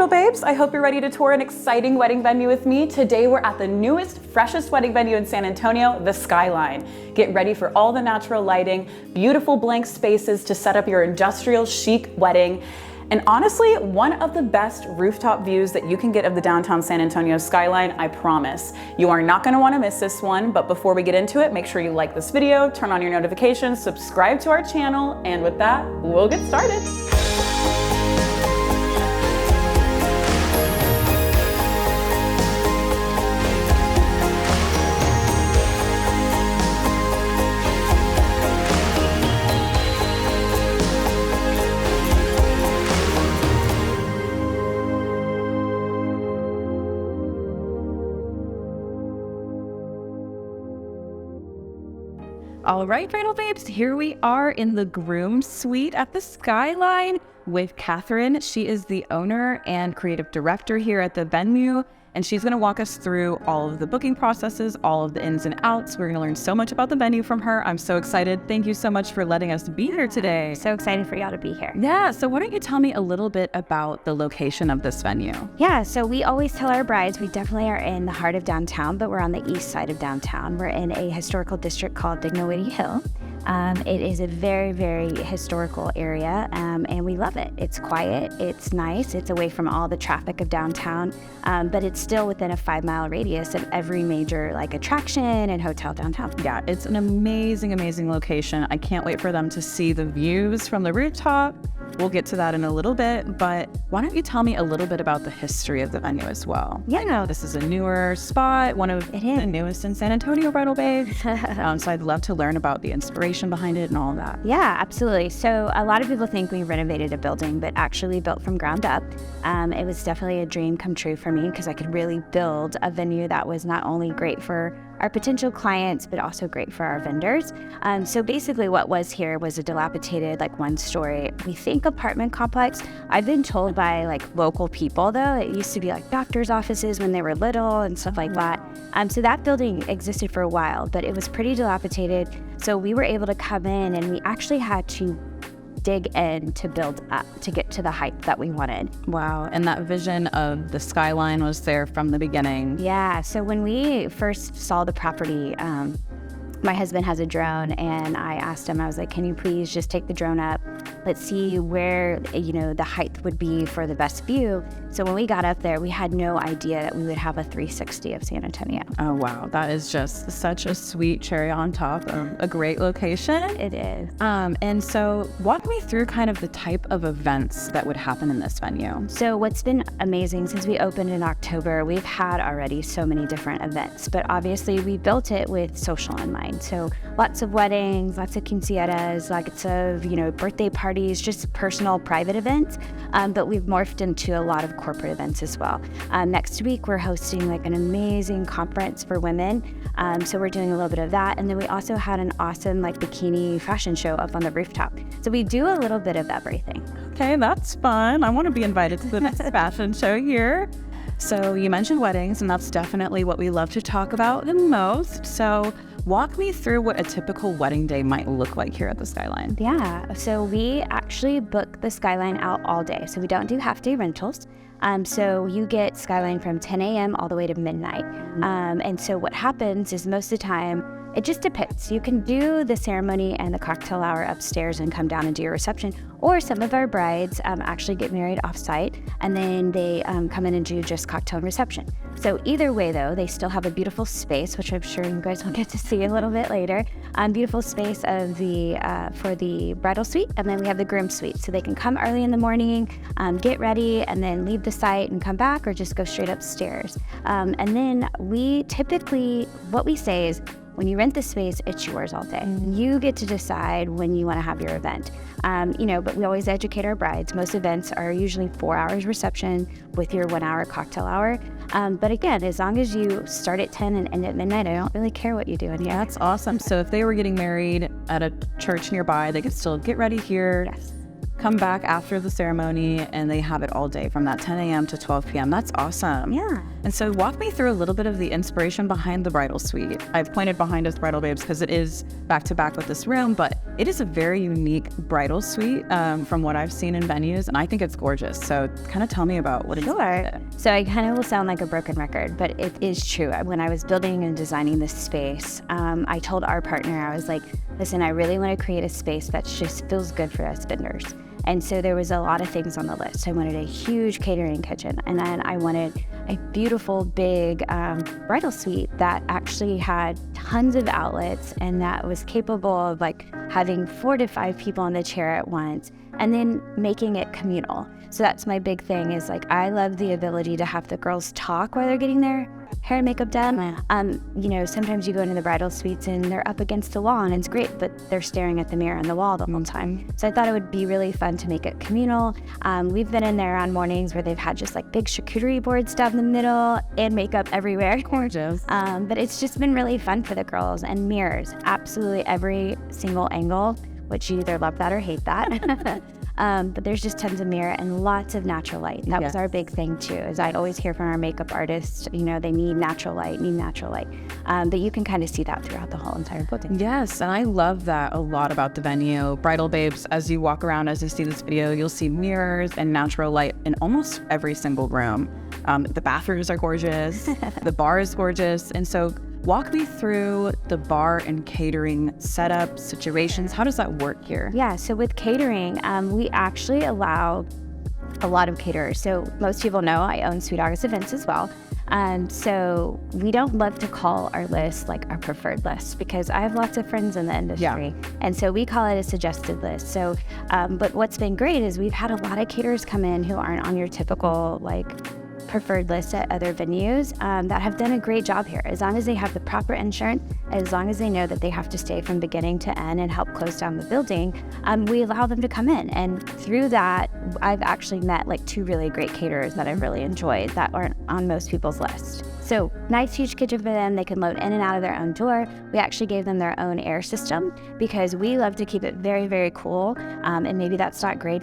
Bridal Babes, I hope you're ready to tour an exciting wedding venue with me. Today we're at the newest, freshest wedding venue in San Antonio, the Skyline. Get ready for all the natural lighting, beautiful blank spaces to set up your industrial chic wedding, and honestly, one of the best rooftop views that you can get of the downtown San Antonio skyline, I promise. You are not gonna wanna miss this one, but before we get into it, make sure you like this video, turn on your notifications, subscribe to our channel, and with that, we'll get started. All right, Bridal Babes, here we are in the groom suite at the Skyline with Catherine. She is the owner and creative director here at the venue, and she's gonna walk us through all of the booking processes, all of the ins and outs. We're gonna learn so much about the venue from her. I'm so excited. Thank you so much for letting us be here today. So excited for y'all to be here. Yeah, so why don't you tell me a little bit about the location of this venue? Yeah, so we always tell our brides we definitely are in the heart of downtown, but we're on the east side of downtown. We're in a historical district called Dignowity Hill. It is a very, very historical area, and we love it. It's quiet, it's nice, it's away from all the traffic of downtown, but it's still within a 5-mile radius of every major attraction and hotel downtown. Yeah, it's an amazing, amazing location. I can't wait for them to see the views from the rooftop. We'll get to that in a little bit, but why don't you tell me a little bit about the history of the venue as well? Yeah. This is a newer spot, one of the newest in San Antonio, Bridal Babes. So I'd love to learn about the inspiration behind it and all of that. Yeah, absolutely. So a lot of people think we renovated a building, but actually built from ground up. It was definitely a dream come true for me because I could really build a venue that was not only great for our potential clients, but also great for our vendors. So basically what was here was a dilapidated, one-story, we think, apartment complex. I've been told by local people though, it used to be doctor's offices when they were little and stuff like that. So that building existed for a while, but it was pretty dilapidated. So we were able to come in and we actually had to dig in to build up to get to the height that we wanted. Wow, and that vision of the skyline was there from the beginning. Yeah, so when we first saw the property, my husband has a drone and I asked him, I was like, can you please just take the drone up? Let's see where, the height would be for the best view. So when we got up there, we had no idea that we would have a 360 of San Antonio. Oh, wow. That is just such a sweet cherry on top of a great location. It is. And so walk me through kind of the type of events that would happen in this venue. So what's been amazing since we opened in October, we've had already so many different events, but obviously we built it with social in mind. So lots of weddings, lots of quinceañeras, lots of, birthday parties, just personal private events. But we've morphed into a lot of corporate events as well. Next week, we're hosting an amazing conference for women. So we're doing a little bit of that. And then we also had an awesome bikini fashion show up on the rooftop. So we do a little bit of everything. Okay, that's fun. I want to be invited to the next fashion show here. So you mentioned weddings, and that's definitely what we love to talk about the most. So walk me through what a typical wedding day might look like here at the Skyline. Yeah, so we actually book the Skyline out all day. So we don't do half-day rentals. So you get Skyline from 10 a.m. all the way to midnight. And so what happens is most of the time, it just depends. You can do the ceremony and the cocktail hour upstairs and come down and do your reception. Or some of our brides actually get married off-site and then they come in and do just cocktail and reception. So either way though, they still have a beautiful space, which I'm sure you guys will get to see a little bit later. Beautiful space of for the bridal suite, and then we have the groom suite. So they can come early in the morning, get ready, and then leave the site and come back, or just go straight upstairs. And then we typically, what we say is, when you rent the space, it's yours all day. You get to decide when you want to have your event. But we always educate our brides. Most events are usually 4 hours reception with your 1 hour cocktail hour. But again, as long as you start at 10 and end at midnight, I don't really care what you do in here. That's awesome. So if they were getting married at a church nearby, they could still get ready here. Yes. Come back after the ceremony, and they have it all day from that 10 a.m. to 12 p.m. That's awesome. Yeah. And so walk me through a little bit of the inspiration behind the bridal suite. I've pointed behind us, Bridal Babes, because it is back to back with this room, but It is a very unique bridal suite from what I've seen in venues, and I think it's gorgeous. So kind of tell me about what it's like. So I kind of will sound like a broken record, but it is true. When I was building and designing this space, I told our partner, I was like, listen, I really want to create a space that just feels good for us vendors. And so there was a lot of things on the list. I wanted a huge catering kitchen, and then I wanted a beautiful big bridal suite that actually had tons of outlets and that was capable of like having 4 to 5 people in the chair at once, and then making it communal. So that's my big thing, is like I love the ability to have the girls talk while they're getting their hair and makeup done. You know, sometimes you go into the bridal suites and they're up against the wall and it's great, but they're staring at the mirror on the wall the whole time. So I thought it would be really fun to make it communal. We've been in there on mornings where they've had just like big charcuterie boards down the middle and makeup everywhere. Gorgeous. But it's just been really fun for the girls, and mirrors, absolutely every single angle, which you either love that or hate that. But there's just tons of mirror and lots of natural light. That was our big thing too, is I'd always hear from our makeup artists, you know, they need natural light. But you can kind of see that throughout the whole entire building. Yes, and I love that a lot about the venue. Bridal Babes, as you walk around, as you see this video, you'll see mirrors and natural light in almost every single room. The bathrooms are gorgeous, the bar is gorgeous, and so walk me through the bar and catering setup situations. How does that work here? Yeah, so with catering, we actually allow a lot of caterers. So most people know I own Sweet August Events as well. So we don't love to call our list like our preferred list, because I have lots of friends in the industry. And so we call it a suggested list. So, but what's been great is we've had a lot of caterers come in who aren't on your typical like preferred list at other venues that have done a great job here. As long as they have the proper insurance, as long as they know that they have to stay from beginning to end and help close down the building, we allow them to come in. And through that, I've actually met like 2 really great caterers that I've really enjoyed that aren't on most people's list. So nice huge kitchen for them. They can load in and out of their own door. We actually gave them their own air system because we love to keep it very, very cool. And maybe that's not great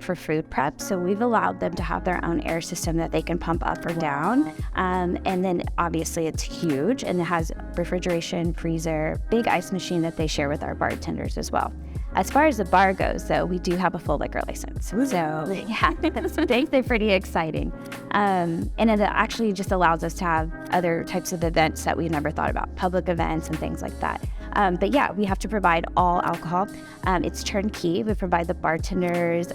for food prep. So we've allowed them to have their own air system that they can pump up or down. And then obviously it's huge, and it has refrigeration, freezer, big ice machine that they share with our bartenders as well. As far as the bar goes, though, we do have a full liquor license. So yeah, they're pretty exciting. And it actually just allows us to have other types of events that we never thought about, public events and things like that. But yeah, we have to provide all alcohol. It's turnkey. We provide the bartenders,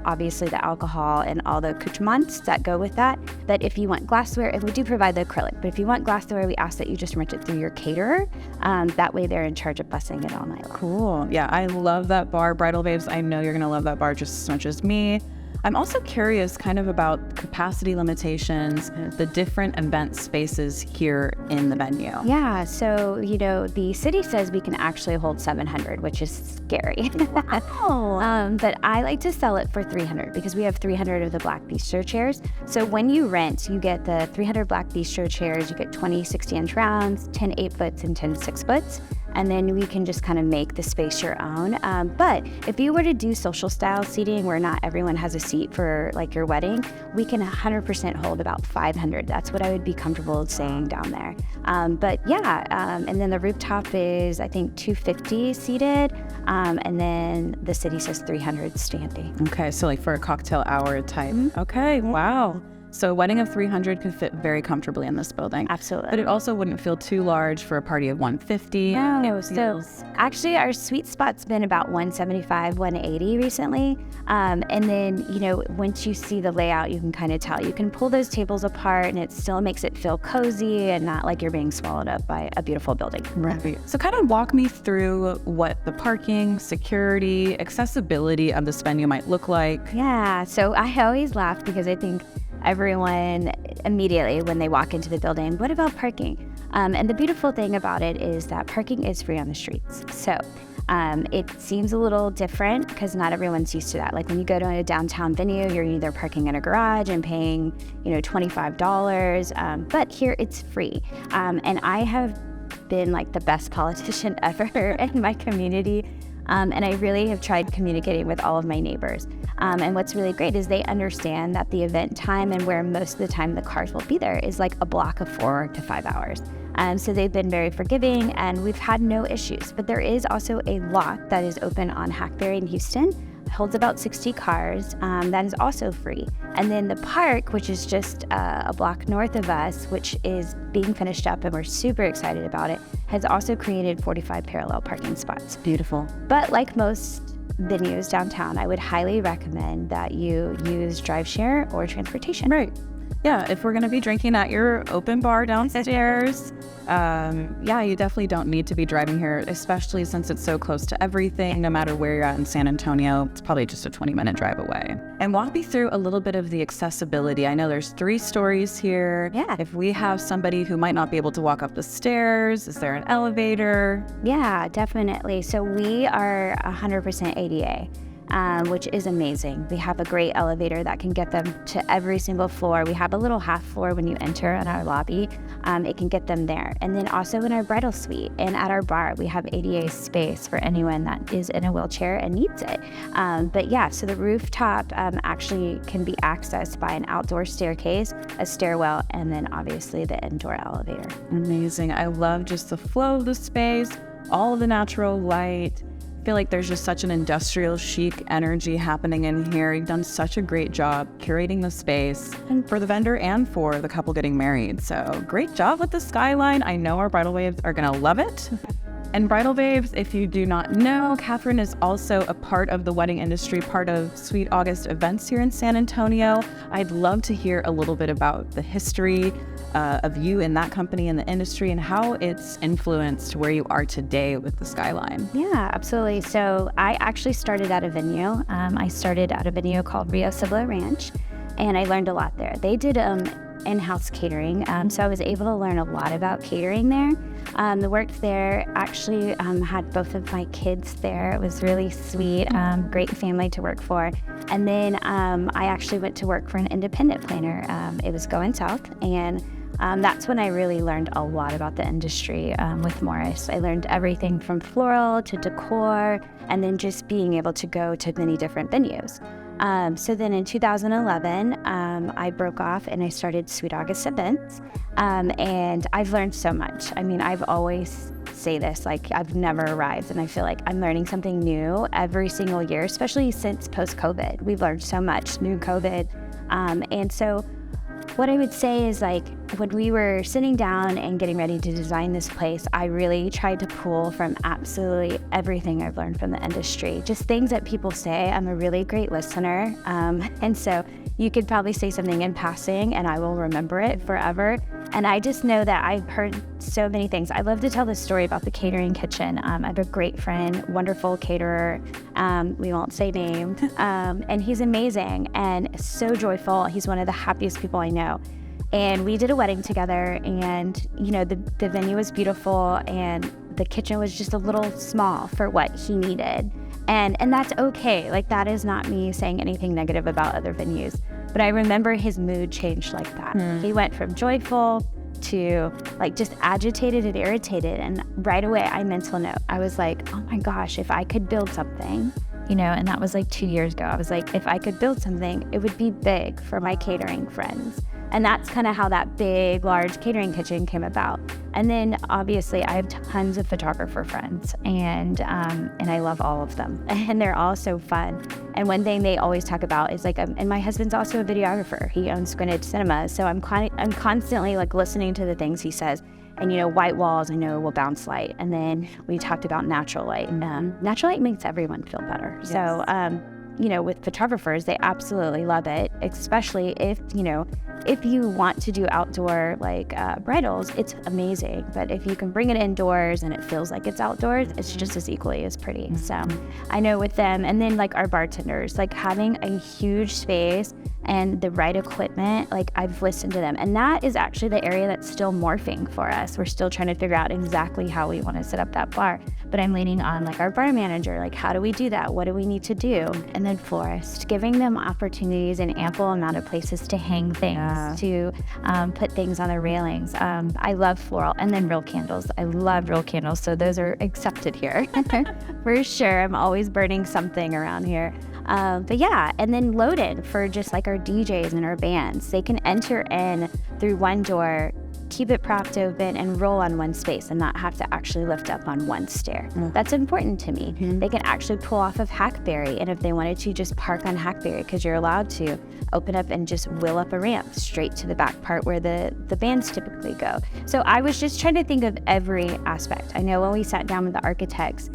obviously the alcohol and all the accoutrements that go with that. But if you want glassware, and we do provide the acrylic, but if you want glassware, we ask that you just rent it through your caterer. That way they're in charge of bussing it all night long. Cool. Yeah, I love that bar. Bridal Babes, I know you're going to love that bar just as much as me. I'm also curious kind of about capacity limitations, the different event spaces here in the venue. Yeah, so, you know, the city says we can actually hold 700, which is scary. Wow. But I like to sell it for 300 because we have 300 of the Black Bistro chairs. So when you rent, you get the 300 Black Bistro chairs, you get 20 60-inch rounds, 10 8-foots, and 10 6-foots. And then we can just kind of make the space your own. But if you were to do social style seating where not everyone has a seat for like your wedding, we can 100% hold about 500. That's what I would be comfortable saying down there. But yeah, and then the rooftop is, I think, 250 seated. And then the city says 300 standing. Okay, so like for a cocktail hour type. Okay, wow. So a wedding of 300 could fit very comfortably in this building. Absolutely. But it also wouldn't feel too large for a party of 150. No, so actually our sweet spot's been about 175, 180 recently. And then, you know, once you see the layout, you can kind of tell. You can pull those tables apart and it still makes it feel cozy and not like you're being swallowed up by a beautiful building. Right. So kind of walk me through what the parking, security, accessibility of this venue might look like. Yeah, so I always laugh because I think everyone immediately when they walk into the building, what about parking? And the beautiful thing about it is that parking is free on the streets. So it seems a little different because not everyone's used to that. Like when you go to a downtown venue, you're either parking in a garage and paying, you know, $25, but here it's free. And I have been like the best politician ever in my community. And I really have tried communicating with all of my neighbors. And what's really great is they understand that the event time and where most of the time the cars will be there is like a block of 4 to 5 hours. So they've been very forgiving and we've had no issues. But there is also a lot that is open on Hackberry in Houston. It holds about 60 cars. That is also free. And then the park, which is just a block north of us, which is being finished up and we're super excited about it, has also created 45 parallel parking spots. Beautiful. But like most venues downtown, I would highly recommend that you use drive share or transportation. Right. Yeah, if we're going to be drinking at your open bar downstairs, you definitely don't need to be driving here, especially since it's so close to everything. No matter where you're at in San Antonio, it's probably just a 20-minute drive away. And walk me through a little bit of the accessibility. I know there's 3 stories here. Yeah. If we have somebody who might not be able to walk up the stairs, is there an elevator? Yeah, definitely. So we are 100% ADA. Which is amazing. We have a great elevator that can get them to every single floor. We have a little half floor when you enter in our lobby. It can get them there. And then also in our bridal suite and at our bar, we have ADA space for anyone that is in a wheelchair and needs it. So the rooftop actually can be accessed by an outdoor staircase, a stairwell, and then obviously the indoor elevator. Amazing. I love just the flow of the space, all of the natural light. I feel like there's just such an industrial chic energy happening in here. You've done such a great job curating the space for the vendor and for the couple getting married. So great job with the Skyline. I know our bridal babes are gonna love it. And bridal babes, if you do not know, Catherine is also a part of the wedding industry, part of Sweet August events here in San Antonio. I'd love to hear a little bit about the history of you in that company and the industry and how it's influenced where you are today with the Skyline. Yeah, absolutely. So I actually started at a venue. I started at a venue called Rio Cibla Ranch, and I learned a lot there. They did in-house catering, so I was able to learn a lot about catering there. The work there actually had both of my kids there. It was really sweet, great family to work for. And then I actually went to work for an independent planner. It was Going South, and that's when I really learned a lot about the industry with Morris. I learned everything from floral to decor, and then just being able to go to many different venues. So then in 2011, I broke off and I started Sweet August Events, and I've learned so much. I mean, I've always say this, like I've never arrived, and I feel like I'm learning something new every single year, especially since post-COVID. We've learned so much through COVID, and so what I would say is, like, when we were sitting down and getting ready to design this place, I really tried to pull from absolutely everything I've learned from the industry, just things that people say. I'm a really great listener, and so you could probably say something in passing and I will remember it forever. And I just know that I've heard so many things. I love to tell this story about the catering kitchen. I have a great friend, wonderful caterer, we won't say names, and he's amazing and so joyful. He's one of the happiest people I know. And we did a wedding together, and you know, the venue was beautiful and the kitchen was just a little small for what he needed. And that's okay. Like, that is not me saying anything negative about other venues. But I remember his mood changed like that. He went from joyful to like just agitated and irritated. And right away, I mental note. I was like, oh my gosh, if I could build something, you know, and that was like 2 years ago. I was like, if I could build something, it would be big for my catering friends. And that's kind of how that big, large catering kitchen came about. And then obviously I have tons of photographer friends, and I love all of them, and they're all so fun. And one thing they always talk about is like, and my husband's also a videographer. He owns Squinted Cinema, so I'm constantly like listening to the things he says. And you know, white walls I know will bounce light. And then we talked about natural light. Natural light makes everyone feel better. Yes. So you know, with photographers, they absolutely love it, especially if, you know, if you want to do outdoor like bridals, it's amazing. But if you can bring it indoors and it feels like it's outdoors, it's just as equally as pretty. So I know with them, and then like our bartenders, like having a huge space and the right equipment, like I've listened to them. And that is actually the area that's still morphing for us. We're still trying to figure out exactly how we want to set up that bar. But I'm leaning on like our bar manager, like how do we do that? What do we need to do? And then florist, giving them opportunities and ample amount of places to hang things, to put things on their railings. I love floral, and then real candles. I love real candles, so those are accepted here. For sure, I'm always burning something around here. But yeah, and then loaded for just like our DJs and our bands. They can enter in through one door, keep it propped open and roll on one space and not have to actually lift up on one stair. That's important to me. They can actually pull off of Hackberry, and if they wanted to, just park on Hackberry, because you're allowed to open up and just wheel up a ramp straight to the back part where the bands typically go. So I was just trying to think of every aspect. I know when we sat down with the architects,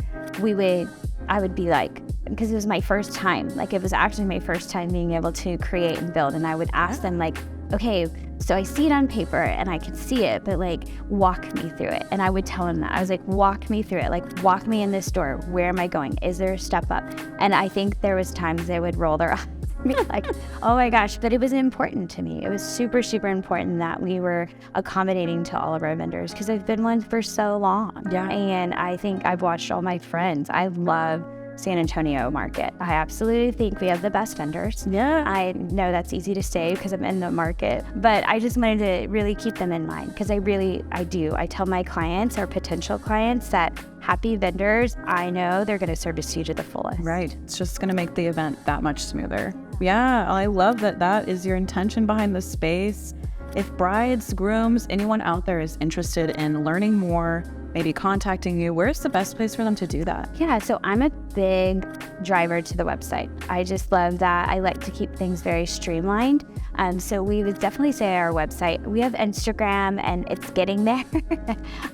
I would be like, because it was my first time, like it was actually my first time being able to create and build, and I would ask them like, okay, so I see it on paper and I can see it, but like walk me through it. And I would tell them that. I was like, walk me through it, like walk me in this door. Where am I going? Is there a step up? And I think there was times they would roll their eyes at me like, oh my gosh, but it was important to me. It was super, super important that we were accommodating to all of our vendors, because I've been one for so long. Yeah. And I think I've watched all my friends. I love San Antonio market. I absolutely think we have the best vendors. Yeah. I know that's easy to say because I'm in the market, but I just wanted to really keep them in mind, because I do. I tell my clients or potential clients that happy vendors, I know they're going to service you to the fullest. Right. It's just going to make the event that much smoother. Yeah. I love that that is your intention behind the space. If brides, grooms, anyone out there is interested in learning more, maybe contacting you, where's the best place for them to do that? Yeah, so I'm a big driver to the website. I just love that. I like to keep things very streamlined. So we would definitely say our website. We have Instagram, and it's getting there.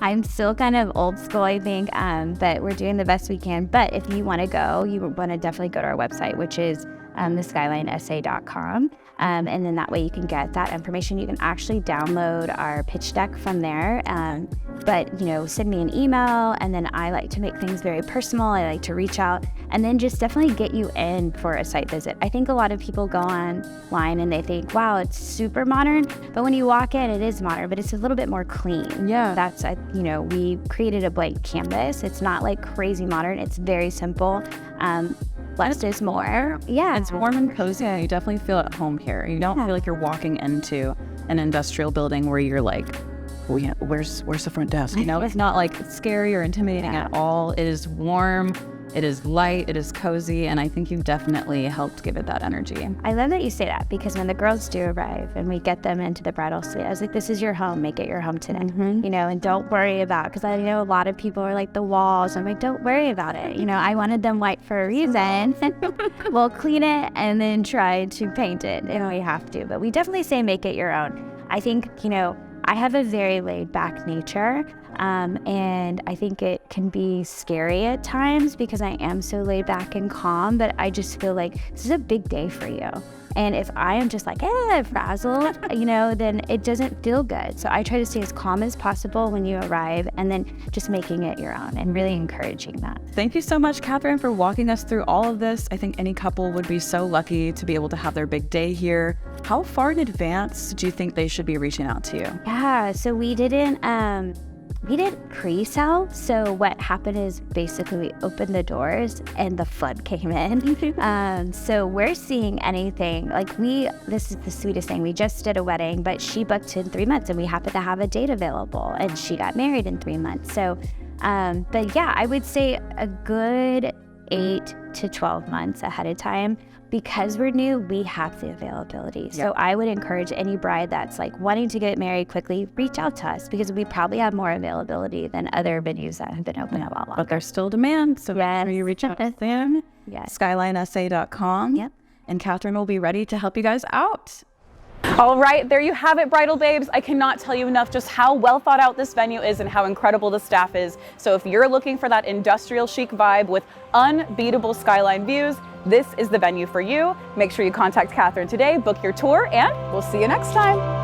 I'm still kind of old school, I think, but we're doing the best we can. But if you want to go, you want to definitely go to our website, which is theskylinesa.com. And then that way you can get that information. You can actually download our pitch deck from there. But, send me an email, and then I like to make things very personal. I like to reach out and then just definitely get you in for a site visit. I think a lot of people go online and they think, wow, it's super modern. But when you walk in, it is modern, but it's a little bit more clean. Yeah. That's, we created a blank canvas. It's not like crazy modern. It's very simple. Less is more. Yeah. It's warm and cozy. You definitely feel at home here. You don't feel like you're walking into an industrial building where you're like, oh yeah, where's the front desk? It's not like scary or intimidating at all. It is warm. It is light, it is cozy, and I think you've definitely helped give it that energy. I love that you say that, because when the girls do arrive and we get them into the bridal suite, I was like, this is your home, make it your home today. And don't worry about, because I know a lot of people are like the walls. I'm like, don't worry about it. I wanted them white for a reason. We'll clean it and then try to paint it if we have to. But we definitely say make it your own. I think, I have a very laid back nature. And I think it can be scary at times because I am so laid back and calm, but I just feel like this is a big day for you. And if I am just like, frazzled, then it doesn't feel good. So I try to stay as calm as possible when you arrive, and then just making it your own and really encouraging that. Thank you so much, Catherine, for walking us through all of this. I think any couple would be so lucky to be able to have their big day here. How far in advance do you think they should be reaching out to you? Yeah, so we did pre-sale. So what happened is basically we opened the doors and the flood came in. So we're seeing anything like this is the sweetest thing. We just did a wedding, but she booked in 3 months and we happened to have a date available, and she got married in 3 months. So, but yeah, I would say a good 8 to 12 months ahead of time. Because we're new, we have the availability. So I would encourage any bride that's like wanting to get married quickly, reach out to us, because we probably have more availability than other venues that have been open a lot longer. But there's still demand, so make sure you reach out to them. Yes. SkylineSA.com. Yep. And Catherine will be ready to help you guys out. All right, there you have it, Bridal Babes. I cannot tell you enough just how well thought out this venue is and how incredible the staff is. So if you're looking for that industrial chic vibe with unbeatable skyline views, this is the venue for you. Make sure you contact Catherine today, book your tour, and we'll see you next time.